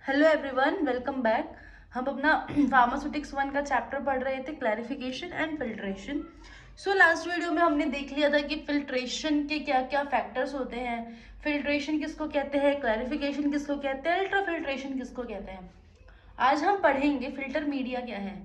Hello everyone, welcome back. हम अपना pharmaceutics 1 का चैप्टर पढ़ रहे थे, clarification and filtration. So last video में हमने देख लिया था कि फिल्ट्रेशन के क्या क्या फैक्टर्स होते हैं, फिल्ट्रेशन किसको कहते हैं, क्लैरिफिकेशन किसको कहते हैं, अल्ट्रा फिल्ट्रेशन किसको कहते हैं। आज हम पढ़ेंगे फिल्टर मीडिया क्या है,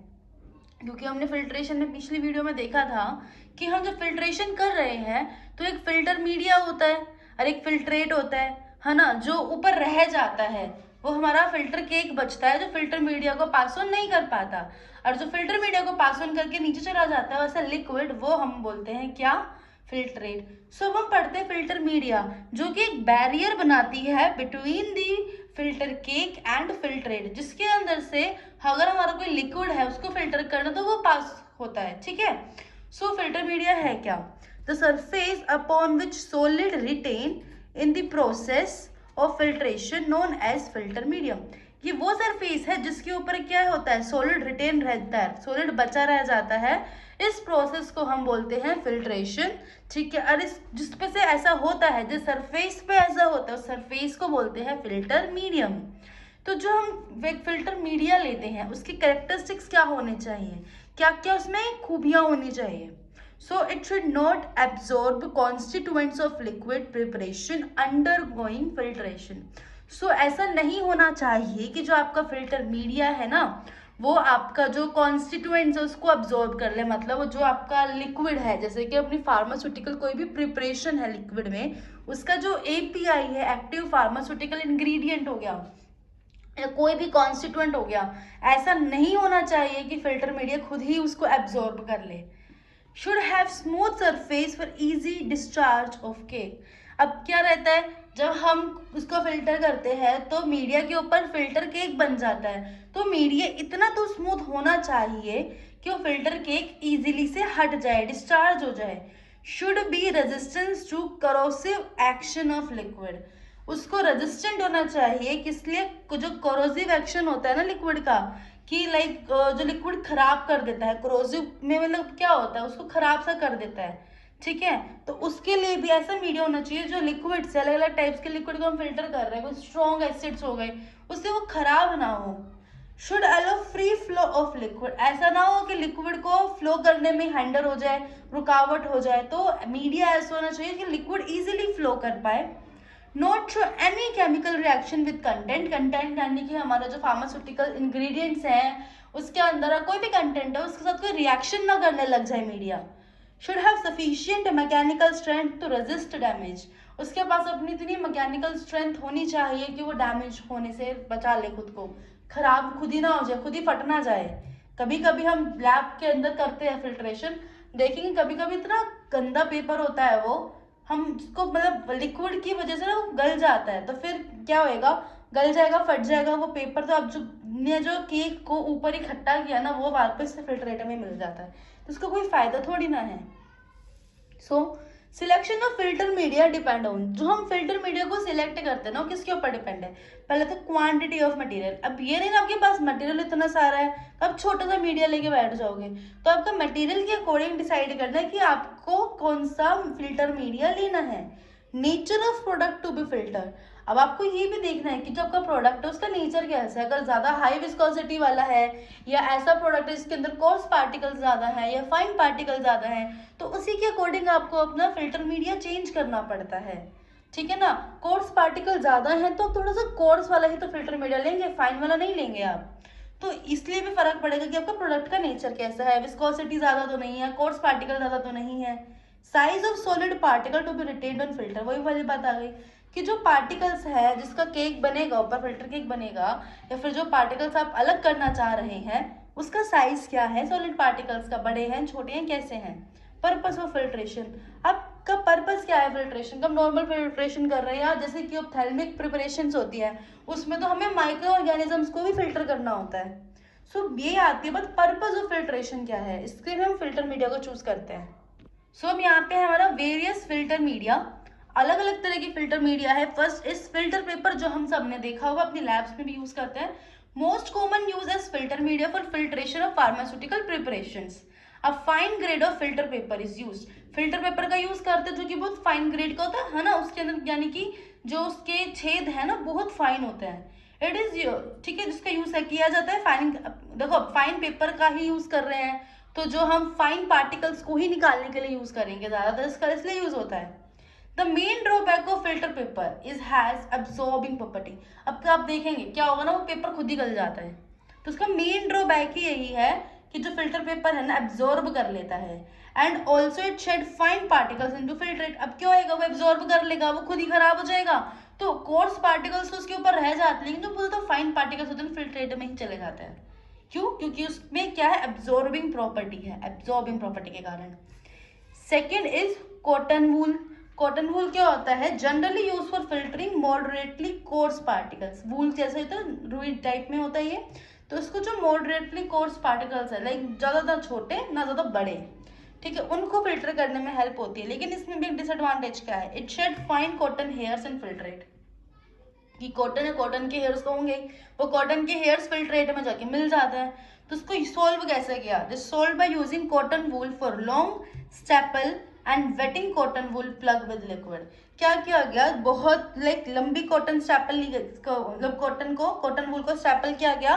क्योंकि हमने फिल्ट्रेशन में पिछली वीडियो में देखा था कि हम जब फिल्ट्रेशन कर रहे हैं तो एक फिल्टर मीडिया होता है और एक फिल्ट्रेट होता है ना, जो ऊपर रह जाता है वो हमारा फिल्टर केक बचता है, जो फिल्टर मीडिया को पास ऑन नहीं कर पाता। और जो फिल्टर मीडिया को पास ऑन करके नीचे चला जाता है वैसा लिक्विड, वो हम बोलते हैं क्या, फिल्ट्रेट। सो हम पढ़ते हैं फिल्टर मीडिया, जो कि एक बैरियर बनाती है between the filter cake and filtrate, जिसके अंदर से अगर हमारा कोई लिक्विड है उसको फिल्टर करना तो वो पास होता है। ठीक है। सो फिल्टर मीडिया है क्या, the surface upon which solid retain in the process of filtration known as filter medium. ये वो सरफेस है जिसके ऊपर क्या होता है, सॉलिड रिटेन रहता है, सॉलिड बचा रह जाता है। इस प्रोसेस को हम बोलते हैं फिल्ट्रेशन। ठीक है। और इस जिस पे से ऐसा होता है, जिस सरफेस पे ऐसा होता है उस सरफेस को बोलते हैं फिल्टर मीडियम। तो जो हम एक फिल्टर मीडिया लेते हैं उसकी कैरेक्टरिस्टिक्स क्या होने चाहिए, क्या क्या उसमें खूबियां होनी चाहिए। So it should not absorb constituents of liquid preparation undergoing filtration. So ऐसा नहीं होना चाहिए कि जो आपका फिल्टर मीडिया है ना, वो आपका जो कॉन्स्टिट्यूएंट्स है उसको अब्जॉर्ब कर ले। मतलब वो जो आपका लिक्विड है, जैसे कि अपनी फार्मास्यूटिकल कोई भी प्रिपरेशन है लिक्विड में, उसका जो एपीआई है, एक्टिव फार्मास्यूटिकल इंग्रेडिएंट हो गया या कोई भी कॉन्स्टिट्यूएंट हो गया, ऐसा नहीं होना चाहिए कि फिल्टर मीडिया खुद ही उसको एब्जॉर्ब कर ले। Should have smooth surface for easy discharge of cake. अब क्या रहता है, जब हम उसको फिल्टर करते हैं तो मीडिया के ऊपर फिल्टर केक बन जाता है, तो मीडिया इतना तो स्मूथ होना चाहिए कि वो फिल्टर केक इजीली से हट जाए, डिस्चार्ज हो जाए। Should be resistance to corrosive action of liquid. उसको रेजिस्टेंट होना चाहिए, किस लिए, जो कोरोसिव एक्शन होता है ना लिक्विड का, कि लाइक जो लिक्विड खराब कर देता है, कोरोसिव में मतलब क्या होता है, उसको खराब सा कर देता है। ठीक है। तो उसके लिए भी ऐसा मीडिया होना चाहिए जो लिक्विड से, अलग अलग टाइप्स के लिक्विड को हम फिल्टर कर रहे हैं, कोई स्ट्रॉन्ग एसिड्स हो गए, उससे वो खराब ना हो। Should allow free flow of liquid. ऐसा ना हो कि लिक्विड को फ्लो करने में हैंडल हो जाए, रुकावट हो जाए। तो मीडिया ऐसा होना चाहिए कि लिक्विड इजीली फ्लो कर पाए। Not show any chemical reaction with content. Content यानी कि हमारा जो फार्मास्यूटिकल इंग्रेडिएंट्स हैं उसके अंदर कोई भी कंटेंट है उसके साथ कोई रिएक्शन ना करने लग जाए media. Should have sufficient mechanical strength to resist damage. उसके पास अपनी इतनी मैकेनिकल स्ट्रेंथ होनी चाहिए कि वो डैमेज होने से बचा ले खुद को, खराब खुद ही ना हो जाए, खुद ही फट ना जाए। कभी कभी हम लैब के अंदर करते हैं फिल्ट्रेशन, देखेंगे कभी कभी इतना गंदा पेपर होता है वो, हम उसको मतलब लिक्विड की वजह से ना वो गल जाता है, तो फिर क्या होएगा, गल जाएगा, फट जाएगा वो पेपर। तो अब जो ने जो केक को ऊपर इकट्ठा किया ना वो वापस से फिल्ट्रेटर में मिल जाता है, तो उसका कोई फायदा थोड़ी ना है। So selection of filter media depend on, जो हम फिल्टर मीडिया को सिलेक्ट करते हैं ना किसके ऊपर डिपेंड है। पहले तो क्वांटिटी ऑफ मटेरियल। अब ये नहीं ना आपके पास मटेरियल इतना सारा है तो आप छोटा सा मीडिया लेके बैठ जाओगे, तो आपका मटेरियल के अकॉर्डिंग डिसाइड करना है कि आपको कौन सा फिल्टर मीडिया लेना है। Nature of product to be filter. अब आपको ये भी देखना है कि जो आपका प्रोडक्ट है उसका नेचर कैसा है, अगर ज्यादा हाई विस्कोसिटी वाला है या ऐसा प्रोडक्ट है जिसके अंदर कोर्स पार्टिकल ज्यादा है या फाइन पार्टिकल ज्यादा है, तो उसी के अकॉर्डिंग आपको अपना फिल्टर मीडिया चेंज करना पड़ता है। ठीक है ना। कोर्स पार्टिकल ज्यादा है तो थोड़ा सा कोर्स वाला ही तो फिल्टर मीडिया लेंगे, फाइन वाला नहीं लेंगे आप। तो इसलिए भी फर्क पड़ेगा कि आपका प्रोडक्ट का नेचर कैसा है, विस्कोसिटी ज्यादा तो नहीं है, कोर्स पार्टिकल ज्यादा तो नहीं है। Size of solid particle to be retained on filter. वही वाली बात आ गई कि जो पार्टिकल्स है जिसका केक बनेगा, ऊपर फिल्टर केक बनेगा, या फिर जो पार्टिकल्स आप अलग करना चाह रहे हैं उसका साइज क्या है, सॉलिड पार्टिकल्स का, बड़े हैं, छोटे हैं, कैसे हैं। Purpose of filtration. आपका पर्पस क्या है फिल्ट्रेशन का, नॉर्मल फिल्ट्रेशन कर रहे हैं या जैसे कि ऑप्थेल्मिक प्रिपरेशंस होती है उसमें तो हमें माइक्रो ऑर्गेनिजम्स को भी फिल्टर करना होता है। सो ये आती है, बट पर्पस ऑफ फिल्ट्रेशन क्या है, इसके लिए हम फिल्टर मीडिया को चूज करते हैं। सो अब यहाँ पे है हमारा वेरियस फिल्टर मीडिया। अलग अलग तरह की फिल्टर मीडिया है। फर्स्ट इस फिल्टर पेपर, जो हम सब ने देखा होगा अपनी लैब्स में भी यूज करते हैं। Most common use as filter media for filtration of pharmaceutical preparations. अब fine grade of filter paper is use. Filter paper का यूज करते हैं जो कि बहुत फाइन ग्रेड का होता है ना, उसके अंदर यानी कि जो उसके छेद है ना बहुत फाइन होते हैं। इट इज, ठीक है, जिसका यूज किया जाता है फाइन, देखो फाइन पेपर का ही यूज कर रहे हैं, तो जो हम फाइन पार्टिकल्स को ही निकालने के लिए यूज करेंगे ज्यादातर, इसका इसलिए यूज होता है। The main drawback of filter paper is has absorbing property. अब तो आप देखेंगे क्या होगा ना, वो पेपर खुद ही गल जाता है, तो उसका मेन ड्रॉबैक ही यही है कि जो फिल्टर पेपर है ना एब्जॉर्ब कर लेता है, and also it shed fine particles into filtrate. अब क्या होएगा, वो एब्जॉर्ब कर लेगा, वो खुद ही खराब हो जाएगा, तो कोर्स पार्टिकल्स तो उसके ऊपर रह जाते हैं, लेकिन जो बोलते फाइन पार्टिकल्स होते हैं फिल्ट्रेट में ही चले जाते हैं। क्यों? क्योंकि उसमें क्या है, एब्जॉर्बिंग प्रॉपर्टी है, एब्जॉर्बिंग प्रॉपर्टी के कारण। Second is cotton wool. Cotton wool क्या होता है, generally use for filtering moderately coarse particles. Wool जैसे होता है रुई टाइप में होता है ये, तो इसको जो मॉडरेटली कोर्स पार्टिकल्स है, लाइक ज़्यादा ना छोटे ना ज़्यादा बड़े, ठीक है, उनको फिल्टर करने में हेल्प होती है। लेकिन इसमें भी डिसएडवांटेज क्या है, it shed fine cotton hairs in filtrate, कि कॉटन है, कॉटन के हेयर्स तो होंगे, वो कॉटन के हेयर्स फिल्ट्रेट में जाके मिल जाते हैं। तो उसको सॉल्व कैसे किया, this solve by using cotton wool for long staple and waiting cotton wool plug with liquid. क्या किया गया, बहुत लाइक लंबी कॉटन स्टेपल ली गई, मतलब कॉटन वूल को स्टेपल किया गया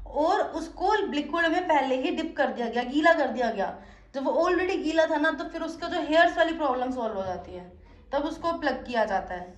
और उसको लिक्विड में पहले ही डिप कर दिया गया, गीला कर दिया गया। जब वो ऑलरेडी गीला था ना, तो फिर उसका जो हेयर्स वाली प्रॉब्लम सॉल्व हो जाती है, तब उसको प्लग किया जाता है।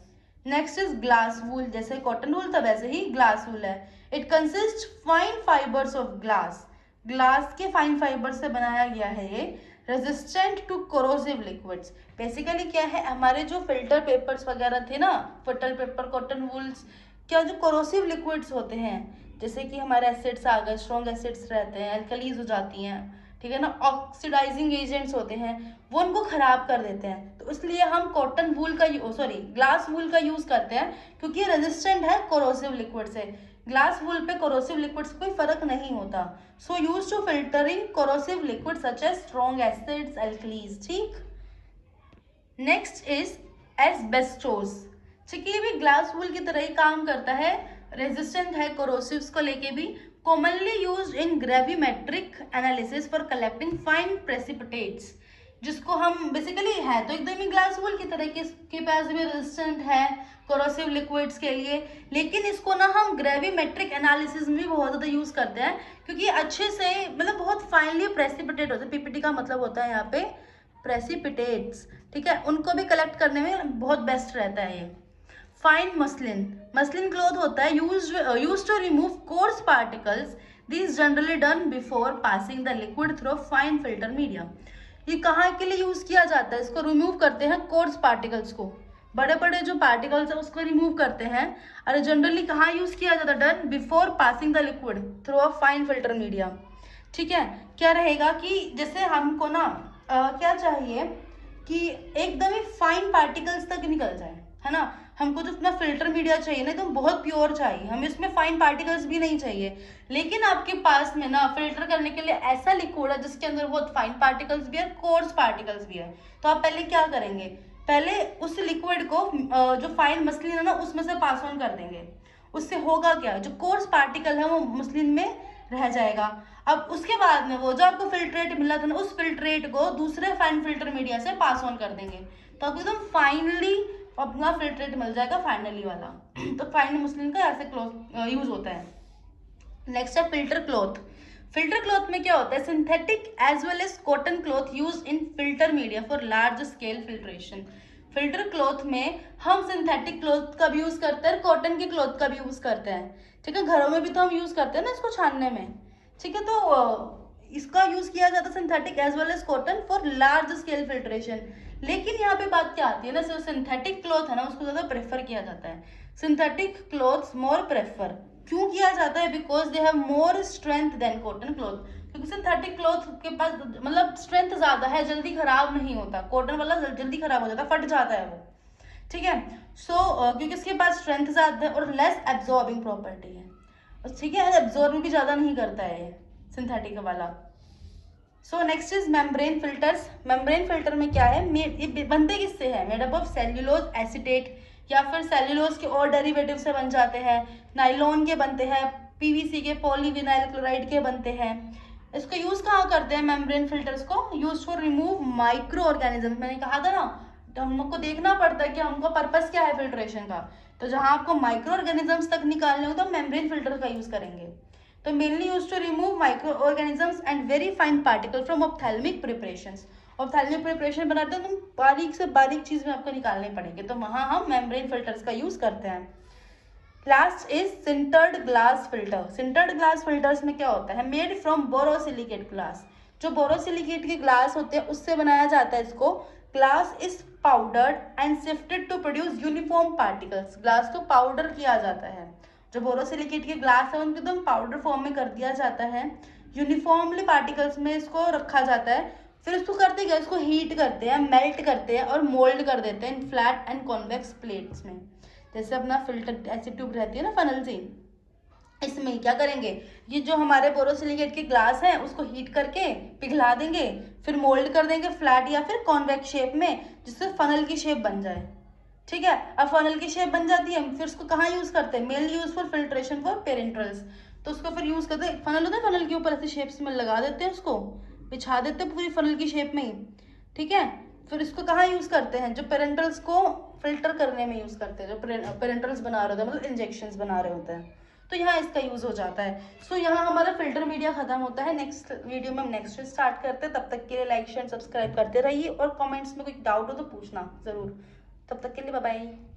Next is glass wool. जैसे कॉटन वूल था वैसे ही ग्लास वूल है। It consist fine fibres of glass. Glass के फाइन फाइबर से बनाया गया है ये, resistant to corrosive liquids. Basically क्या है, हमारे जो फिल्टर पेपर्स वगैरह थे ना, फिल्टर पेपर, कॉटन वूल्स, क्या जो कोरोसिव लिक्विड्स होते हैं, जैसे कि हमारे एसिड्स आ गए, स्ट्रॉन्ग एसिड्स रहते हैं, एल्कलीज हो जाती हैं, ठीक है ना, ऑक्सीडाइजिंग एजेंट्स होते हैं, वो उनको खराब कर देते हैं। तो इसलिए हम कॉटन वूल का ग्लास वूल का यूज करते हैं, क्योंकि ये रेजिस्टेंट है कोरोसिव लिक्विड से। ग्लास वूल पे कोरोसिव लिक्विड से कोई फर्क नहीं होता। So use to filtering corrosive liquid such as strong acids, alkalies, ठीक। Next is asbestos. ठीक है, ये भी ग्लास वूल की तरह ही काम करता है, रेजिस्टेंट है कोरोसिव्स को लेके भी। Commonly used in gravimetric analysis for collecting fine precipitates, जिसको हम बेसिकली है तो एकदम ही ग्लास वूल की तरह के पास भी रेजिस्टेंट है कोरोसिव लिक्विड्स के लिए, लेकिन इसको ना हम ग्रेविमेट्रिक एनालिसिस में भी बहुत ज़्यादा यूज करते हैं, क्योंकि अच्छे से मतलब बहुत फाइनली प्रेसिपिटेट होता है। पीपीटी का मतलब होता है यहाँ पे प्रेसिपिटेट्स, ठीक है, उनको भी कलेक्ट करने में बहुत बेस्ट रहता है ये। Fine muslin. मसलिन क्लॉथ होता है use to remove coarse particles. This generally done before passing the liquid through fine filter medium. ये कहाँ के लिए यूज किया जाता है, इसको रिमूव करते हैं कोर्स पार्टिकल्स को, बड़े बड़े जो पार्टिकल्स है उसको रिमूव करते हैं। और जनरली कहाँ यूज किया जाता है, done before passing the liquid through a fine filter medium. ठीक है, क्या रहेगा कि जैसे हमको ना क्या चाहिए कि एकदम ही फाइन पार्टिकल्स तक निकल जाए, है ना, हमको जो अपना फिल्टर मीडिया चाहिए ना एकदम बहुत प्योर चाहिए, हमें इसमें फाइन पार्टिकल्स भी नहीं चाहिए। लेकिन आपके पास में ना फिल्टर करने के लिए ऐसा लिक्विड है जिसके अंदर बहुत फाइन पार्टिकल्स भी है, कोर्स पार्टिकल्स भी है, तो आप पहले क्या करेंगे, पहले उस लिक्विड को जो फाइन मसलिन है ना उसमें से पास ऑन कर देंगे। उससे होगा क्या, जो कोर्स पार्टिकल है वो मसलिन में रह जाएगा। अब उसके बाद में वो जो आपको फिल्ट्रेट मिला था ना, उस फिल्ट्रेट को दूसरे फाइन फिल्टर मीडिया से पास ऑन कर देंगे, तो आपको एकदम फाइनली अपना फिल्ट्रेट मिल जाएगा, फाइनली वाला। तो फाइन मसलिन का ऐसे क्लॉथ यूज होता है। नेक्स्ट है फिल्टर क्लॉथ। फिल्टर क्लॉथ में क्या होता है, synthetic as well as cotton cloth use in filter media for large scale filtration. Filter cloth में हम सिंथेटिक क्लॉथ का भी यूज करते हैं, कॉटन के क्लॉथ का भी यूज करते हैं, ठीक है, घरों में भी तो हम यूज करते हैं ना इसको छानने में, ठीक है, तो इसका यूज किया जाता है synthetic as well as cotton for large scale filtration. लेकिन यहाँ पे बात क्या आती है ना, जो सिंथेटिक क्लॉथ है ना उसको ज्यादा प्रेफर किया जाता है। सिंथेटिक क्लॉथ्स मोर प्रेफर क्यों किया जाता है, because they have more strength than cotton cloth, क्योंकि सिंथेटिक क्लॉथ के पास मतलब स्ट्रेंथ ज्यादा है, जल्दी खराब नहीं होता, कॉटन वाला जल्दी खराब हो जाता है, फट जाता है वो, ठीक है। क्योंकि इसके पास स्ट्रेंथ ज्यादा है और लेस एब्जॉर्बिंग प्रॉपर्टी है, ठीक है, एब्जॉर्ब भी ज्यादा नहीं करता है ये सिंथेटिक वाला। So next is membrane filters. Membrane filter में क्या है, ये बनते किससे है, made up of cellulose acetate या फिर सेल्यूलोज के और डेरिवेटिव से बन जाते हैं, नाइलॉन के बनते हैं, पीवीसी के, पॉलीविनाइल क्लोराइड के बनते हैं। इसको यूज कहाँ करते हैं मेम्ब्रेन फिल्टर्स को, use for remove micro organism. मैंने कहा था ना, तो हम लोग को देखना पड़ता है कि हमको पर्पस क्या है फिल्ट्रेशन का, तो जहाँ आपको माइक्रो ऑर्गेनिजम्स तक निकालने हो तो मेम्ब्रेन फिल्टर का यूज करेंगे। तो mainly use to remove micro organisms and very fine particle from ophthalmic preparations. Ophthalmic preparation बनाते हैं तो बारीक से बारीक चीज में आपको निकालने पड़ेंगे, तो वहां हम मेम्ब्रेन फिल्टर्स का यूज करते हैं। Last is sintered glass filter. Sintered glass filters में क्या होता है, मेड फ्रॉम बोरोसिलिकेट ग्लास। जो बोरोसिलिकेट के ग्लास होते हैं उससे बनाया जाता है इसको। Glass is powdered and sifted to produce uniform particles. Glass को पाउडर किया जाता है, जो बोरोसिलिकेट के ग्लास है उनको एकदम पाउडर फॉर्म में कर दिया जाता है, यूनिफॉर्मली पार्टिकल्स में इसको रखा जाता है। फिर इसको करते क्या, इसको हीट करते हैं, मेल्ट करते हैं और मोल्ड कर देते हैं इन फ्लैट एंड कॉन्वेक्स प्लेट्स में। जैसे अपना फिल्टर ऐसी ट्यूब रहती है ना फनल सी, इसमें क्या करेंगे, ये जो हमारे बोरोसिलिकेट के ग्लास है उसको हीट करके पिघला देंगे, फिर मोल्ड कर देंगे फ्लैट या फिर कॉन्वेक्स शेप में, जिससे फनल की शेप बन जाए। ठीक है, अब फनल की शेप बन जाती है, फिर उसको कहाँ यूज करते हैं, mainly use for filtration for parenterals. तो उसको फिर यूज करते हैं, फनल होता है, फनल के ऊपर ऐसे शेप्स में लगा देते हैं, उसको बिछा देते हैं पूरी फनल की शेप में ही। ठीक है, फिर इसको कहाँ यूज करते हैं, जो पेरेंट्रल्स को फिल्टर करने में यूज करते हैं, जो पेरेंट्रल्स बना रहे होते हैं मतलब इंजेक्शंस बना रहे होते हैं, तो यहाँ इसका यूज हो जाता है। सो यहाँ हमारा फिल्टर मीडिया खत्म होता है। नेक्स्ट वीडियो में हम नेक्स्ट स्टार्ट करते हैं। तब तक के लिए लाइक शेयर सब्सक्राइब करते रहिए और कमेंट्स में कोई डाउट हो तो पूछना जरूर। तब तक के लिए बाय बाय।